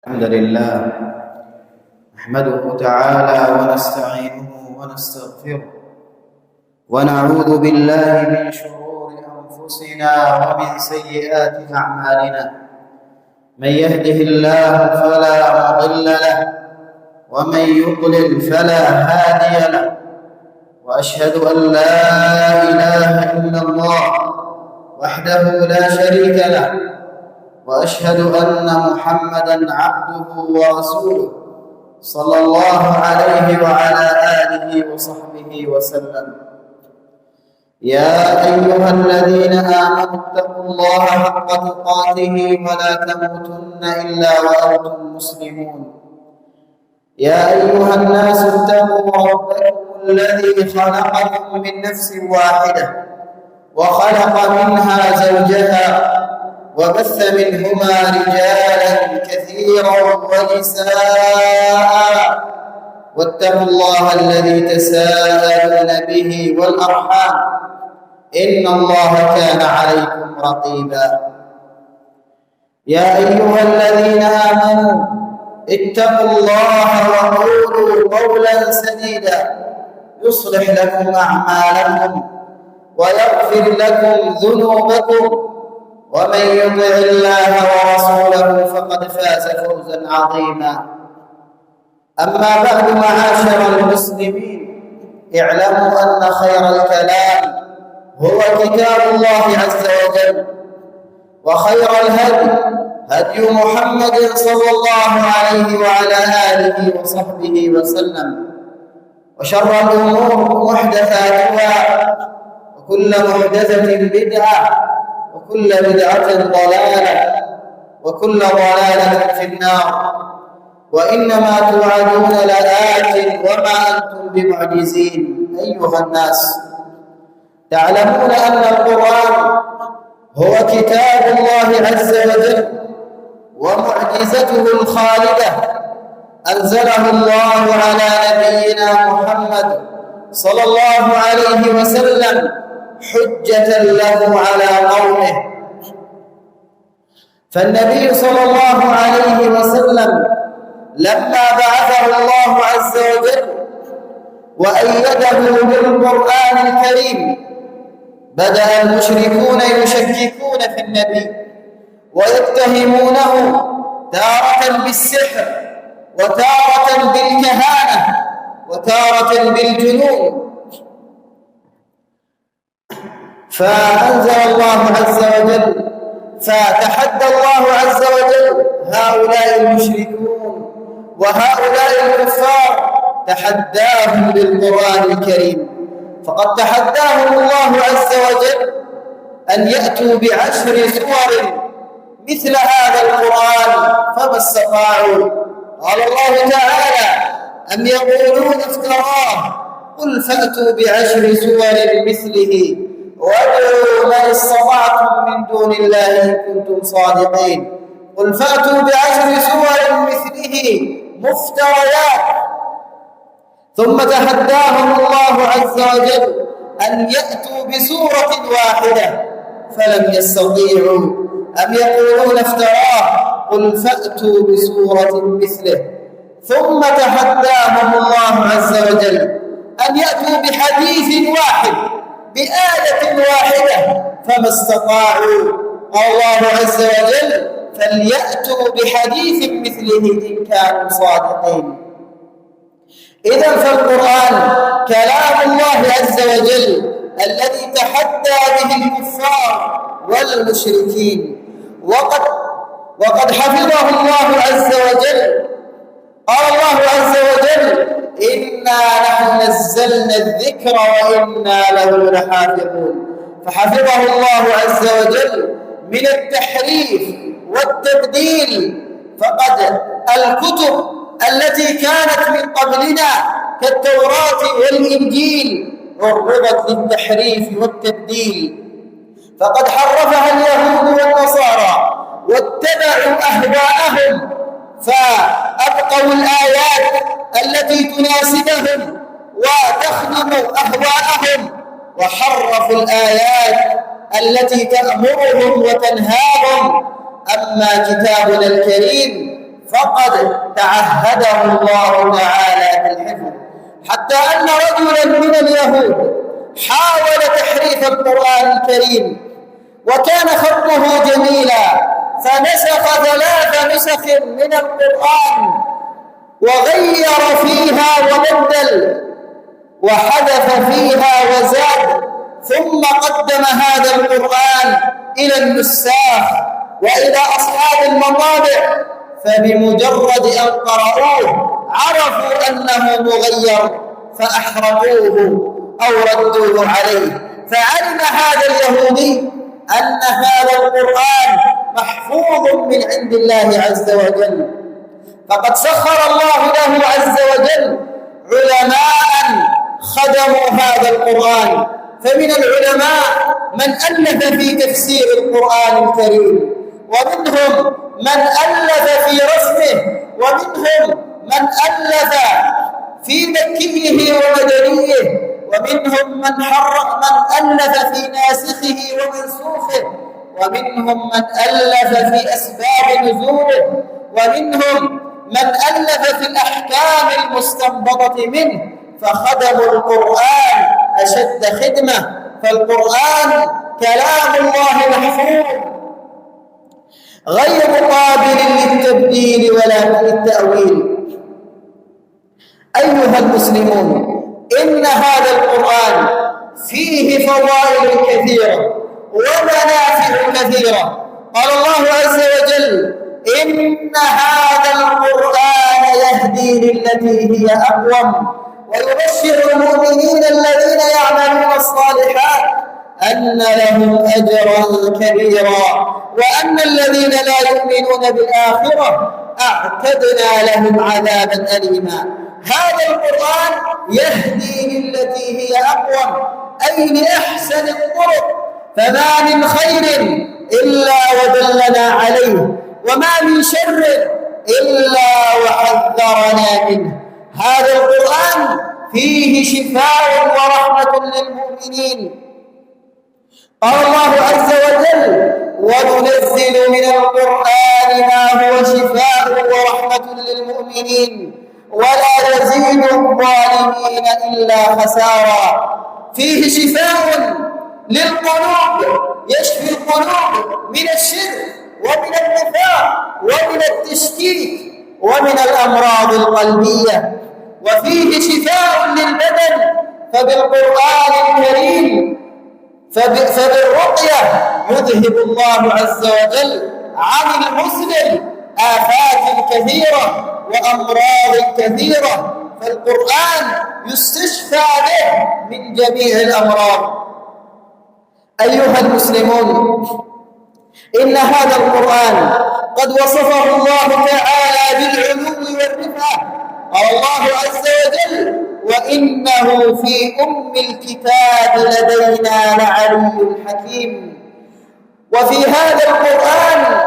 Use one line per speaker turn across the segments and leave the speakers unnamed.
الحمد لله نحمده تعالى ونستعينه ونستغفره ونعوذ بالله من شرور أنفسنا ومن سيئات أعمالنا. من يهده الله فلا مضل له ومن يضلل فلا هادي له، وأشهد أن لا إله إلا الله وحده لا شريك له، وأشهد أن محمدًا عبده ورسوله صلى الله عليه وعلى آله وصحبه وسلم. يا أيها الذين آمنوا اتقوا الله حق تقاته ولا تموتن إلا وأنتم مسلمون. يا أيها الناس اتقوا ربكم الذي خلقكم من نفس واحدة وخلق منها زوجها وبث منهما رجالا كثيرا ونساء، واتقوا الله الذي تساءلون به والأرحام إن الله كان عليكم رقيبا. يا أيها الذين آمنوا اتقوا الله وقولوا قولا سديدا يصلح لكم أعمالكم ويغفر لكم ذنوبكم، ومن يطع الله ورسوله فقد فاز فوزا عظيما. أما بعد، معاشر المسلمين، اعلموا أن خير الكلام هو كتاب الله عز وجل، وخير الهدي هدي محمد صلى الله عليه وعلى آله وصحبه وسلم، وشر الأمور محدثاتها، وكل محدثة بدعة، وكل بدعة ضلالة، وكل ضلالة في النار. وإنما توعدون لآت وما أنتم بمعجزين. أيها الناس، تعلمون أن القرآن هو كتاب الله عز وجل ومعجزته الخالدة، أنزله الله على نبينا محمد صلى الله عليه وسلم حجة له على قومه. فالنبي صلى الله عليه وسلم لما بعثه الله عز وجل وأيده بالقرآن الكريم، بدأ المشركون يشككون في النبي ويتهمونه تارة بالسحر، وتارة بالكهانة، وتارة بالجنون. فأنزل الله عز وجل، فتحدى الله عز وجل هؤلاء المشركون وهؤلاء الكفار، تحداهم بالقرآن الكريم. فقد تحداهم الله عز وجل أن يأتوا ب10 سور مثل هذا القرآن فما استطاعوا. قال الله تعالى: أم يقولون افتراه قل فأتوا ب10 سور مثله وادعوا من استطعتم من دون الله إن كنتم صادقين. قل فأتوا ب10 سور مثله مفتريات. ثم تحداهم الله عز وجل أن يأتوا بسورة واحدة فلم يستطيعوا. أم يقولون افتراه قل فأتوا بسورة مثله. ثم تحداهم الله عز وجل أن يأتوا بحديث واحد بآية واحدة فما استطاعوا. قال الله عز وجل: فليأتوا بحديث مثله إن كانوا صادقين. إذن فالقرآن كلام الله عز وجل الذي تحدى به الكفار والمشركين، وقد حفظه الله عز وجل. قال الله عز وجل: إنا نحن نزلنا الذكر وإنا له لحافظون. فحفظه الله عز وجل من التحريف والتبديل. فقد الكتب التي كانت من قبلنا كالتوراة والإنجيل عرضت للتحريف والتبديل، فقد حرفها اليهود والنصارى واتبعوا أهواءهم، فأبقوا الآيات التي تناسبهم وتخدم أهواءهم، وحرفوا الآيات التي تأمرهم وتنهاهم. أما كتابنا الكريم فقد تعهده الله تعالى بالحفظ، حتى أن رجلا من اليهود حاول تحريف القرآن الكريم وكان خطه جميلا، فنسخ 3 نسخ من القرآن وغير فيها وبدل وحذف فيها وزاد، ثم قدم هذا القرآن إلى النساخ وإلى أصحاب المطابع، فبمجرد أن قرأوه عرفوا أنه مغير فأحرقوه أو ردوه عليه. فعلم هذا اليهودي أن هذا القرآن محفوظ من عند الله عز وجل، فقد سخر الله له عز وجل علماء خدموا هذا القرآن، فمن العلماء من ألف في تفسير القرآن الكريم، ومنهم من ألف في رسمه، ومنهم من ألف في مكيه ومدنيه، ومنهم من ألف في ناسخه ومنسوخه، ومنهم من ألف في أسباب نزوله، ومنهم من ألف في الأحكام المستنبطة منه، فخدموا القرآن أشد خدمة. فالقرآن كلام الله محفوظ غير قابل للتبديل ولا للتأويل. أيها المسلمون، إن هذا القرآن فيه فضائل كثيرة ومنافع كثيرة. قال الله عز وجل: إن هذا القرآن يهدي للتي هي أقوم ويبشر المؤمنين الذين يعملون الصالحات أن لهم أجرا كبيرا وأن الذين لا يؤمنون بالآخرة أعتدنا لهم عذابا أليما. هذا القرآن يهدي للتي هي أقوم، أي لأحسن الطرق، فما من خير إلا ودلنا عليه، وما من شر إلا وحذرنا منه. هذا القرآن فيه شفاء ورحمة للمؤمنين. قال الله عز وجل: وننزل من القرآن ما هو شفاء ورحمة للمؤمنين ولا يزيد الظالمين إلا خسارا. فيه شفاء للقلوب، يشفي القلوب من الشرك ومن النفاق ومن التشكيك ومن الأمراض القلبية. وفيه شفاء للبدن، فبالقرآن الكريم فبالرقية يذهب الله عز وجل عن المسلم آفات كثيرة وأمراض كثيرة، فالقرآن يستشفى به من جميع الأمراض. أيها المسلمون، إن هذا القرآن قد وصفه الله تعالى بالعلو والرفعة. قال الله عز وجل: وإنه في أم الكتاب لدينا لعلي حكيم. وفي هذا القرآن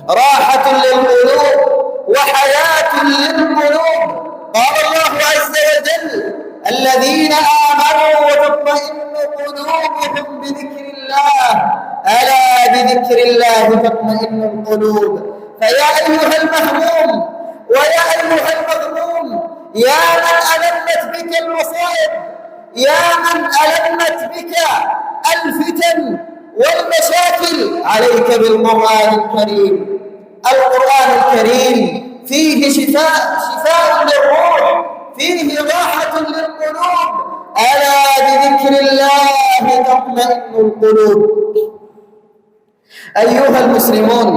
راحة للقلوب وحياة للقلوب. قال الله عز وجل: الذين آمنوا وتطمئن قلوبهم بذكر الله، ألا بذكر الله تطمئن القلوب. فيا أيها المهموم ويا أيها المغموم، يا من ألمت بك المصائب، يا من ألمت بك الفتن والمشاكل، عليك بالقرآن الكريم. القرآن الكريم فيه شفاء للروح، فيه راحة للقلوب. ألا بذكر الله تطمئن القلوب. أيها المسلمون،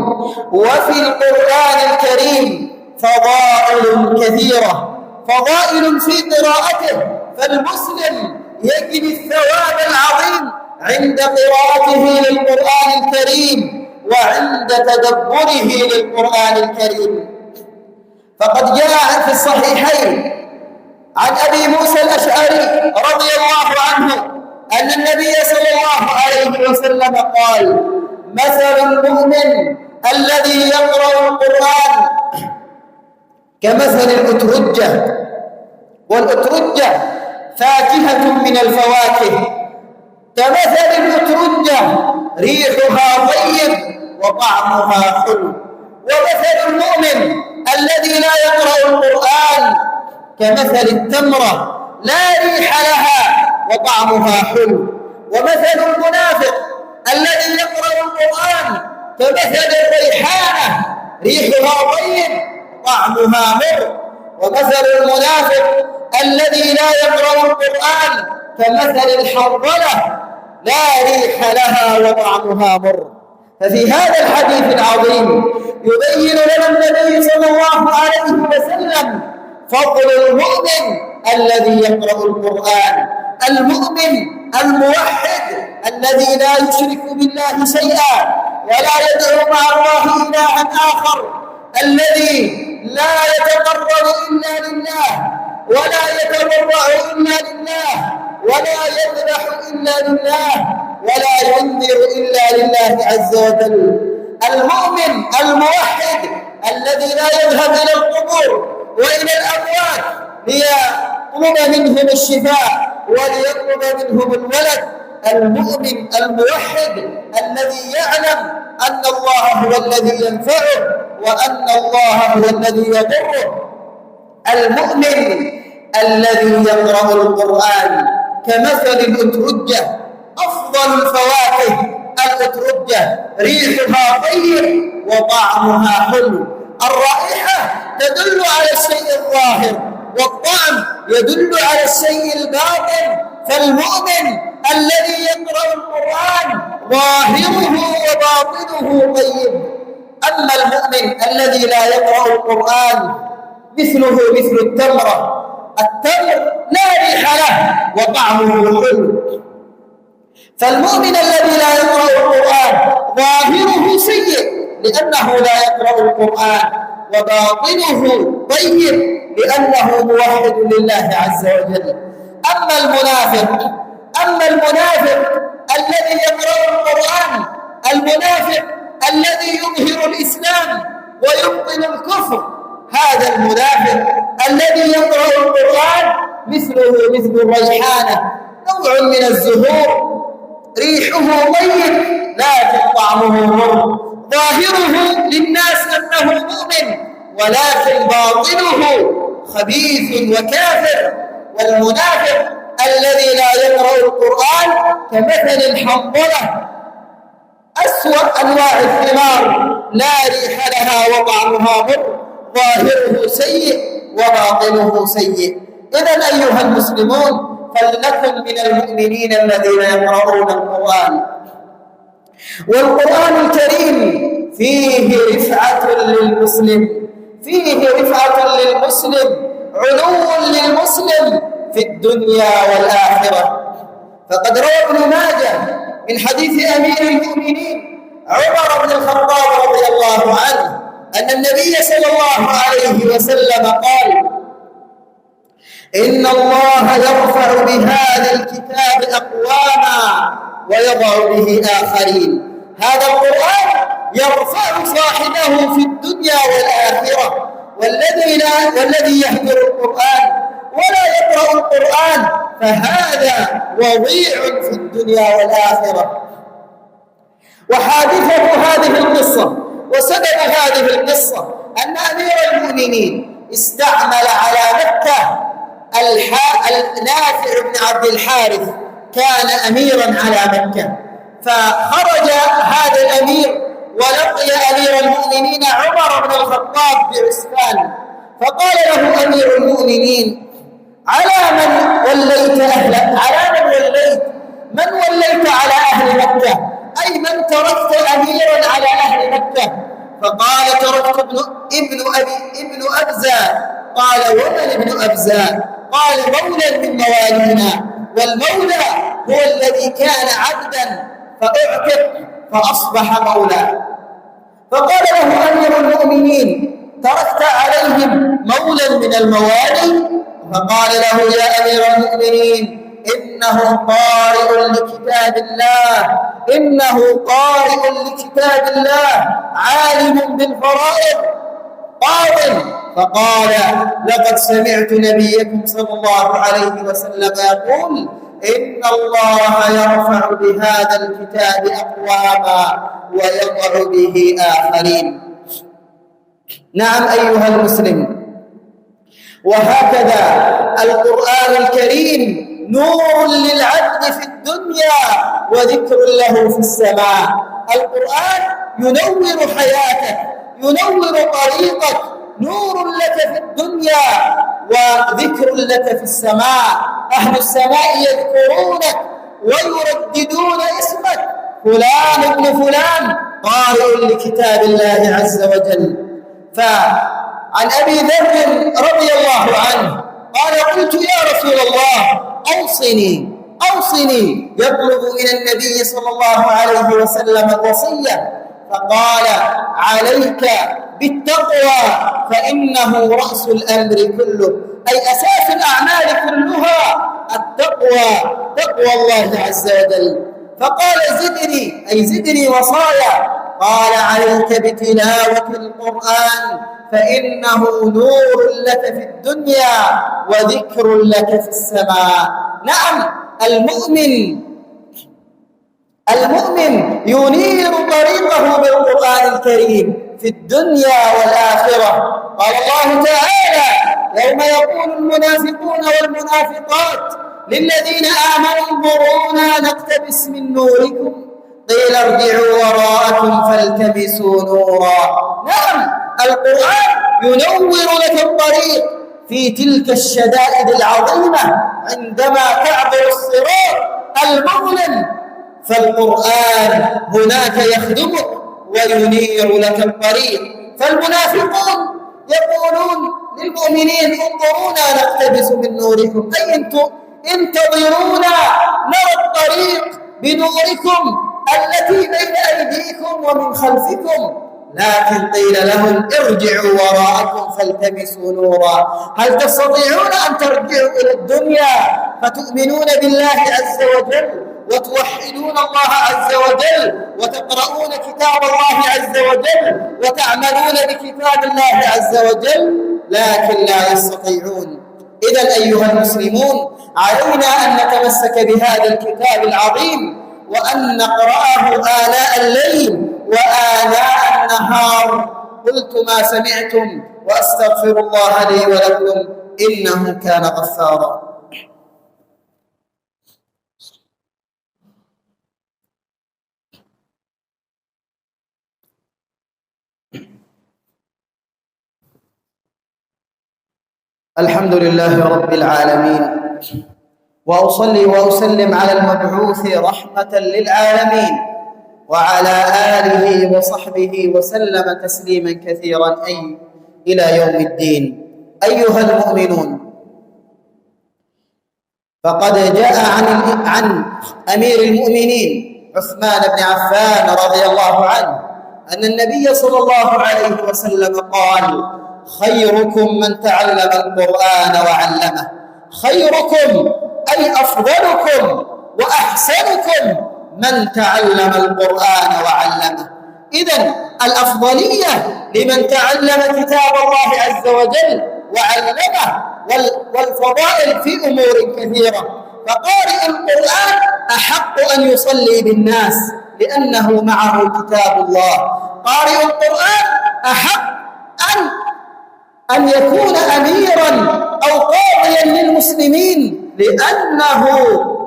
وفي القرآن الكريم فضائل كثيرة، فضائل في قراءته، فالمسلم يجد الثواب العظيم عند قراءته للقرآن الكريم وعند تدبره للقرآن الكريم. فقد جاء في الصحيحين عن أبي موسى الأشعري رضي الله عنه أن النبي صلى الله عليه وسلم قال: مثل المؤمن الذي يقرأ القرآن كمثل الأترجة، والأترجة فاكهة من الفواكه، كمثل الأترجة ريحها طيب وطعمها حلو. ومثل المؤمن كمثل التمرة لا ريح لها وطعمها حلو. ومثل المنافق الذي يقرأ القرآن كمثل الريحانة ريحها طيب طعمها مر. ومثل المنافق الذي لا يقرأ القرآن كمثل الحنظلة لا ريح لها وطعمها مر. ففي هذا الحديث العظيم يبين لنا النبي صلى الله عليه وسلم فضل المؤمن الذي يقرأ القرآن، المؤمن الموحد الذي لا يشرك بالله شيئا ولا يدعو مع الله إلها آخر، الذي لا يتقرب إلا لله ولا يتضرع إلا لله ولا يذبح إلا لله ولا ينذر إلا لله عز وجل. المؤمن الموحد الذي لا يذهب إلى القبور وإلى الأموات ليطلب منهم الشفاء وليطلب منهم الولد. المؤمن الموحد الذي يعلم أن الله هو الذي ينفعه وأن الله هو الذي يضره. المؤمن الذي يقرأ القرآن كمثل الأترجة، أفضل الفواكه الأترجة ريحها طيب وطعمها حلو. الرائحة تدل على الشيء الظاهر والطعم يدل على الشيء الباطن. فالمؤمن الذي يقرأ القرآن ظاهره وباطنه طيب. أما المؤمن الذي لا يقرأ القرآن مثله مثل التمرة، التمر لا ريح له وطعمه حلو. فالمؤمن الذي لا يقرأ القرآن ظاهره سيء لأنه لا يقرأ القرآن وباطنه طيب لأنه موحد لله عز وجل. أما المنافق الذي يقرأ القرآن، المنافق الذي يظهر الإسلام ويبطن الكفر، هذا المنافق الذي يقرأ القرآن مثله مثل الريحانة، نوع من الزهور ريحه طيب لكن طعمه مر. ظاهره للناس أنه مؤمن ولكن باطنه خبيث وكافر. والمنافق الذي لا يقرأ القرآن كمثل الحنظلة، أسوأ أنواع الثمار لا ريح لها وطعمها مر، ظاهره سيء وباطنه سيء. إذن أيها المسلمون فلنكن من المؤمنين الذين يقرؤون القرآن. والقرآن الكريم فيه رفعة للمسلم، فيه رفعة للمسلم، علو للمسلم في الدنيا والآخرة. فقد روى ابن ماجه من حديث أمير المؤمنين عمر بن الخطاب رضي الله عنه أن النبي صلى الله عليه وسلم قال: إن الله يرفع بهذا الكتاب أقواما ويضع به آخرين. هذا القرآن يرفع صاحبه في الدنيا والآخرة. والذي يهجر القرآن ولا يقرأ القرآن فهذا وضيع في الدنيا والآخرة. وحادثة هذه القصة وسبب هذه القصة أن أمير المؤمنين استعمل على مكة نافع بن عبد الحارث، كان أميرا على مكة. فخرج هذا الأمير ولقي أمير المؤمنين عمر بن الخطاب بعسفان، فقال له أمير المؤمنين: على من وليت أهلك؟ من وليت على أهل مكة؟ أي من تركت أميرا على أهل مكة؟ فقال: تركت ابن أبزة. قال: ومن ابن أبزة؟ قال: مولى من موالينا، والمولى هو الذي كان عبدا فأعتق فأصبح مولى. فقال له أمير المؤمنين: تركت عليهم مولى من الموالي؟ فقال له: يا أمير المؤمنين، إنه قارئ لكتاب الله، عالم بالفرائض، قاضٍ. فقال: لقد سمعت نبيكم صلى الله عليه وسلم يقول: إن الله يرفع بهذا الكتاب أقواما ويضع به آخرين. نعم أيها المسلم، وهكذا القرآن الكريم نور للعبد في الدنيا وذكر له في السماء. القرآن ينور حياتك، ينور طريقك، نور لك في الدنيا وذكر لك في السماء. أهل السماء يذكرونك ويرددون اسمك، فلان ابن فلان قارئ لكتاب الله عز وجل. فعن أبي ذر رضي الله عنه قال: قلت يا رسول الله أوصني، يطلب من النبي صلى الله عليه وسلم الوصية، فقال: عليك بالتقوى فإنه رأس الأمر كله، أي أساس الأعمال كلها التقوى، تقوى الله عز وجل. فقال: زدني، أي زدني وصايا. قال: عليك بتلاوة القرآن فإنه نور لك في الدنيا وذكر لك في السماء. نعم، المؤمن ينير طريقه بالقرآن الكريم في الدنيا والآخرة. قال الله تعالى: يوم يقول المنافقون والمنافقات للذين آمنوا انظرونا نقتبس من نوركم قيل ارجعوا وراءكم فالتمسوا نورا. نعم، القرآن ينور لك الطريق في تلك الشدائد العظيمة عندما تعبر الصراط المظلم، فالقرآن هناك يخدمك وينير لك الطريق. فالمنافقون يقولون للمؤمنين: انظرونا نقتبس من نوركم، أي انتظرونا نرى الطريق بنوركم التي بين أيديكم ومن خلفكم. لكن قيل لهم: ارجعوا وراءكم فالتمسوا نورا. هل تستطيعون أن ترجعوا إلى الدنيا فتؤمنون بالله عز وجل وتوحدون الله عز وجل وتقرؤون كتاب الله عز وجل وتعملون بكتاب الله عز وجل؟ لكن لا يستطيعون. إذن أيها المسلمون، علينا أن نتمسك بهذا الكتاب العظيم وأن نقرأه آناء الليل وآناء النهار. قلت ما سمعتم وأستغفر الله لي ولكم إنه كان غفارا. الحمد لله رب العالمين، وأصلي وأسلم على المبعوث رحمة للعالمين وعلى آله وصحبه وسلم تسليما كثيرا إلى يوم الدين. أيها المؤمنون، فقد جاء عن أمير المؤمنين عثمان بن عفان رضي الله عنه أن النبي صلى الله عليه وسلم قال: خيركم من تعلم القرآن وعلمه. خيركم أي أفضلكم وأحسنكم من تعلم القرآن وعلمه. إذن الأفضلية لمن تعلم كتاب الله عز وجل وعلمه، والفضائل في أمور كثيرة. فقارئ القرآن أحق أن يصلي بالناس لأنه معه كتاب الله. قارئ القرآن أحق أن يكون أميراً أو قاضياً للمسلمين لأنه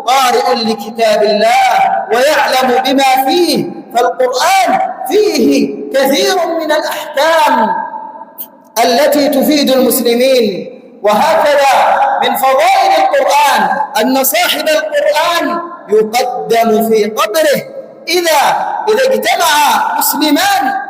قارئ لكتاب الله ويعلم بما فيه. فالقرآن فيه كثير من الأحكام التي تفيد المسلمين. وهكذا من فضائل القرآن أن صاحب القرآن يقدم في قبره إذا اجتمع مسلمان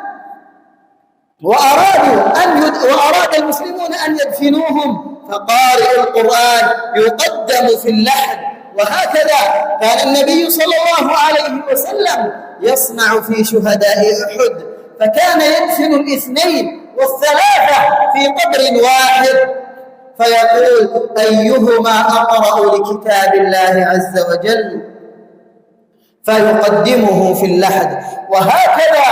وأراد المسلمون أن يدفنوهم، فقارئ القرآن يقدم في اللحد. وهكذا كان النبي صلى الله عليه وسلم يصنع في شهداء أحد، فكان يدفن الاثنين والثلاثة في قبر واحد، فيقول: أيهما أقرأ لكتاب الله عز وجل، فيقدمه في اللحد. وهكذا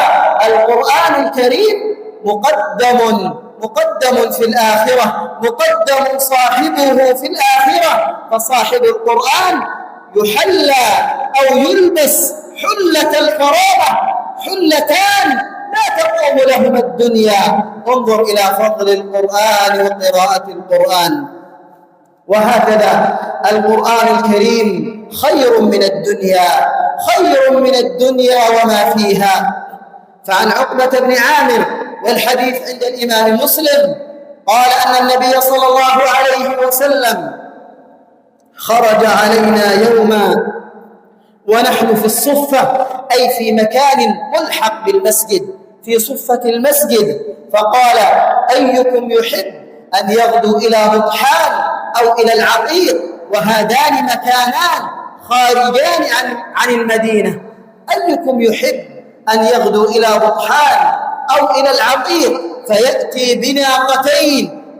القرآن الكريم مقدم في الآخرة، مقدم صاحبه في الآخرة. فصاحب القرآن يحلى أو يلبس حلة الكرامة، حلتان لا لا تقوم لهما الدنيا. انظر إلى فضل القرآن وقراءة القرآن. وهكذا القرآن الكريم خير من الدنيا، خير من الدنيا وما فيها. فعن عقبة بن عامر، والحديث عند الإمام مسلم، قال أن النبي صلى الله عليه وسلم خرج علينا يوما ونحن في الصفة، أي في مكان ملحق بالمسجد، في صفة المسجد، فقال: أيكم يحب أن يغدو إلى بطحان أو إلى العقيق، وهذان مكانان خارجان عن المدينة، أيكم يحب أن يغدو إلى بطحان أو إلى العقيق فيأتي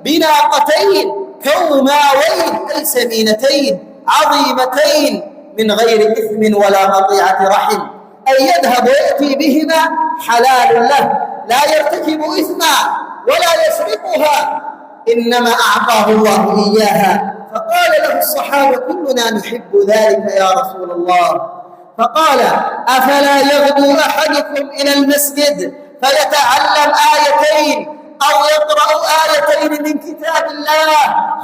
بناقتين كوماوين، أي سمينتين عظيمتين من غير إثم ولا قطيعة رحم، أي يذهب ويأتي بهما حلال له، لا يرتكب إثما ولا يسرقها، إنما أعطاه الله إياها. فقال له الصحابة: كلنا نحب ذلك يا رسول الله. فقال: أفلا يغدو أحدكم إلى المسجد فيتعلم آيتين أو يقرأ آيتين من كتاب الله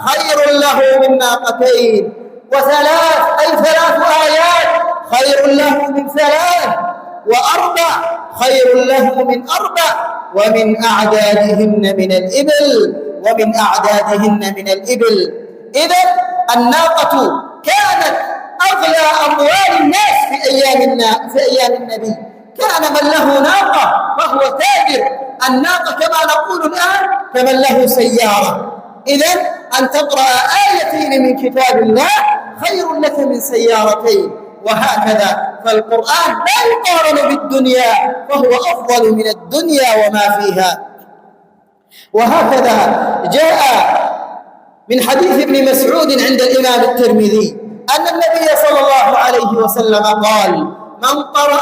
خير له من ناقتين، وثلاث، أي 3 آيات خير له من 3، وأربع خير له من 4، ومن أعدادهن من الإبل. إذن الناقة كانت أغلى أموال الناس في أيام النبي. كان من له ناقة فهو تاجر. الناقة كما نقول الآن كمن له سيارة. إذن أن تقرأ آيتين من كتاب الله خير لك من سيارتين. وهكذا فالقرآن لا يقارن بالدنيا، فهو أفضل من الدنيا وما فيها. وهكذا جاء من حديث ابن مسعود عند الإمام الترمذي أن النبي صلى الله عليه وسلم قال: من قرأ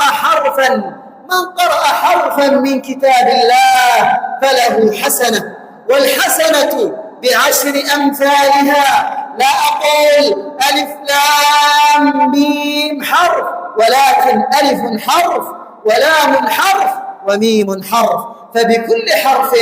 حرفا من كتاب الله فله حسنة، والحسنة ب10 أمثالها. لا أقول ألف لام ميم حرف، ولكن ألف حرف ولام حرف وميم حرف، فبكل حرف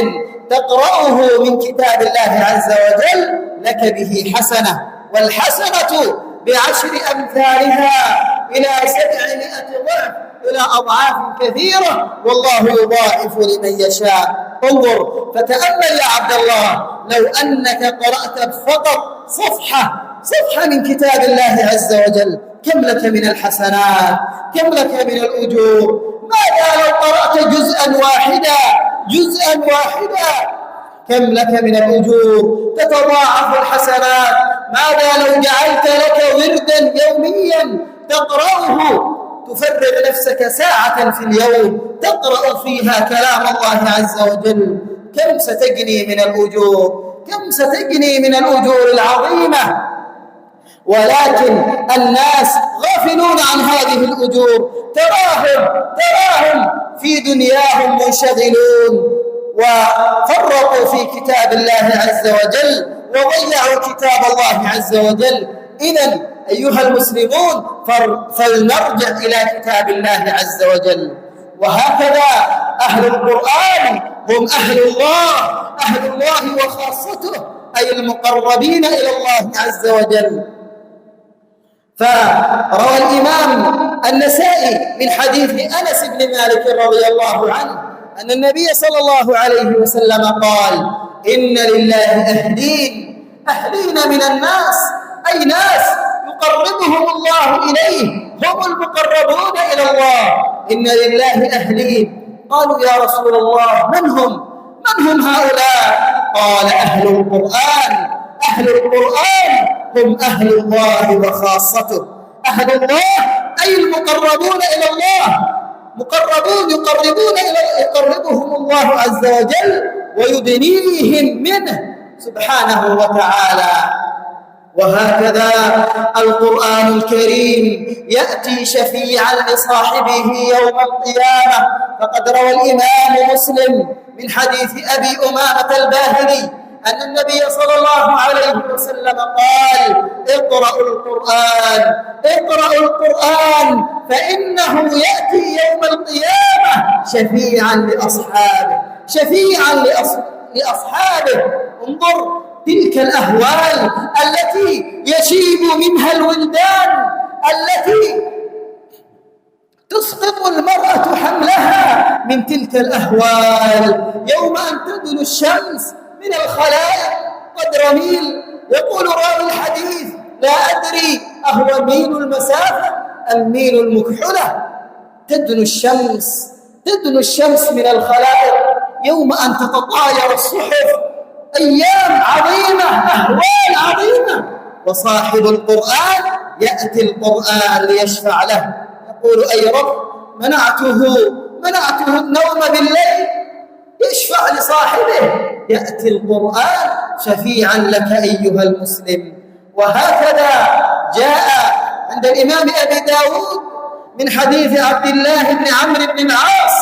تقرأه من كتاب الله عز وجل لك به حسنة، والحسنة ب10 أمثالها إلى 700 ضعف، إلى أضعاف كثيرة، والله يضاعف لمن يشاء. انظر فتأمل يا عبد الله، لو أنك قرأت فقط صفحة من كتاب الله عز وجل، كم لك من الحسنات، كم لك من الأجور. ماذا لو قرأت جزءا واحدا، كم لك من الأجور، تتضاعف الحسنات. ماذا لو جعلت لك وردا يوميا تقرأه، تفرغ نفسك ساعة في اليوم تقرأ فيها كلام الله عز وجل، كم ستجني من الأجور العظيمة. ولكن الناس غافلون عن هذه الأجور، تراهم في دنياهم منشغلون، وفرقوا في كتاب الله عز وجل وضيعوا كتاب الله عز وجل. إذن أيها المسلمون فلنرجع إلى كتاب الله عز وجل. وهكذا أهل القرآن هم أهل الله وخاصته، أي المقربين إلى الله عز وجل. فروى الإمام النسائي من حديث أنس بن مالك رضي الله عنه أن النبي صلى الله عليه وسلم قال: إن لله أهلين من الناس، أي ناس يقربهم الله إليه، هم المقربون إلى الله. إن لله أهلين. قالوا: يا رسول الله من هم هؤلاء؟ قال: أهل القرآن هم أهل الله وخاصته. أهل الله أي المقربون إلى الله، يقربهم الله عز وجل ويدنيهم منه سبحانه وتعالى. وهكذا القرآن الكريم يأتي شفيعا لصاحبه يوم القيامة. فقد روى الإمام مسلم من حديث أبي أمامة الباهلي أن النبي صلى الله عليه وسلم قال: اقرأوا القرآن، اقرأوا القرآن، فإنه يأتي يوم القيامة شفيعا لأصحابه، شفيعا لأصحابه. انظر تلك الأهوال التي يشيب منها الولدان، التي تسقط المرأة حملها من تلك الأهوال. يوم أن تدنو الشمس من الخلائق قدر ميل. يقول راوي الحديث: لا أدري أهو ميل المسافة أم ميل المكحلة. تدنو الشمس من الخلائق يوم أن تتطاير الصحف. أيام عظيمة، أهوال عظيمة. وصاحب القرآن يأتي القرآن ليشفع له، يقول: أي رب، منعته النوم بالليل، يشفع لصاحبه. يأتي القرآن شفيعا لك أيها المسلم. وهكذا جاء عند الإمام أبي داود من حديث عبد الله بن عمرو بن العاص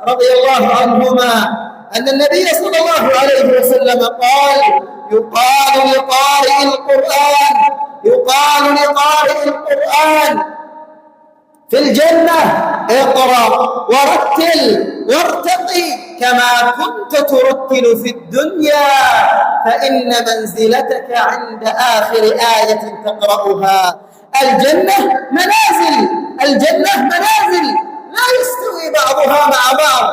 رضي الله عنهما أن النبي صلى الله عليه وسلم قال: يقال لقارئ القرآن في الجنة: اقرأ ورتل وارتقي كما كنت ترتل في الدنيا، فإن منزلتك عند آخر آية تقرأها. الجنة منازل لا يستوي بعضها مع بعض،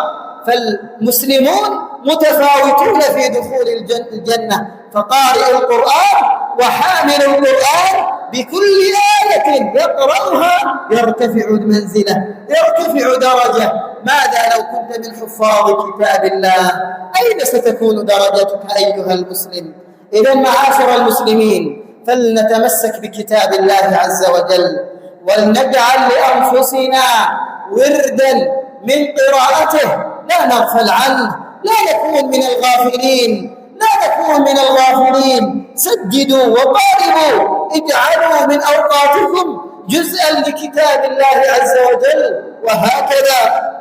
فالمسلمون متفاوتون في دخول الجنة. فقارئ القرآن وحامل القرآن بكل آية يقرأها يرتفع منزله، يرتفع درجة. ماذا لو كنت من حفاظ كتاب الله؟ أين ستكون درجتك أيها المسلم؟ إذا معاشر المسلمين، فلنتمسك بكتاب الله عز وجل، ولنجعل لأنفسنا وردا من قراءته، لا نغفل عنه، لا نكون من الغافلين. سجدوا وقاربوا، اجعلوا من أوقاتكم جزءا لكتاب الله عز وجل. وهكذا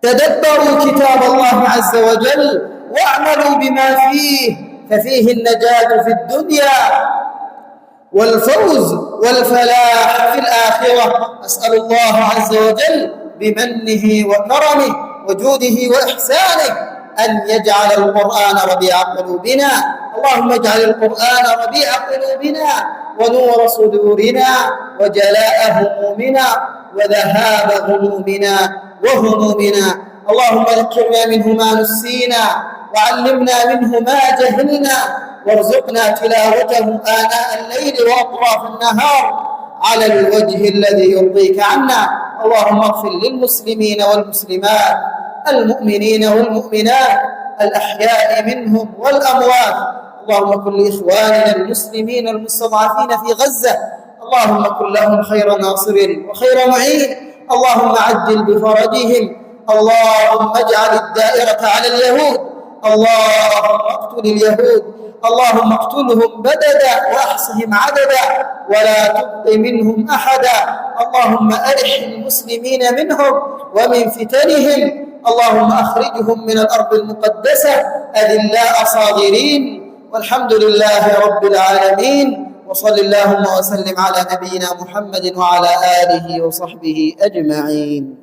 تدبروا كتاب الله عز وجل واعملوا بما فيه، ففيه النجاة في الدنيا والفوز والفلاح في الآخرة. أسأل الله عز وجل بمنه وكرمه وجوده وإحسانه أن يجعل القرآن ربيع قلوبنا. اللهم اجعل القرآن ربيع قلوبنا ونور صدورنا وجلاء همومنا وذهاب غمومنا وهمومنا. اللهم ذكرنا منه ما نسينا، وعلمنا منه ما جهلنا، وارزقنا تلاوته آناء الليل وأطراف النهار على الوجه الذي يرضيك عنا. اللهم اغفر للمسلمين والمسلمات، المؤمنين والمؤمنات، الأحياء منهم والأموات. اللهم كن لإخواننا المسلمين المستضعفين في غزة، اللهم كن لهم خير ناصر وخير معين. اللهم عجل بفرجهم. اللهم اجعل الدائرة على اليهود. اللهم اقتل اليهود، اللهم اقتلهم بددا واحصهم عددا ولا تبق منهم أحدا. اللهم أرح المسلمين منهم ومن فتنهم. اللهم أخرجهم من الأرض المقدسة أذلاء صاغرين. والحمد لله رب العالمين، وصل اللهم وسلم على نبينا محمد وعلى آله وصحبه أجمعين.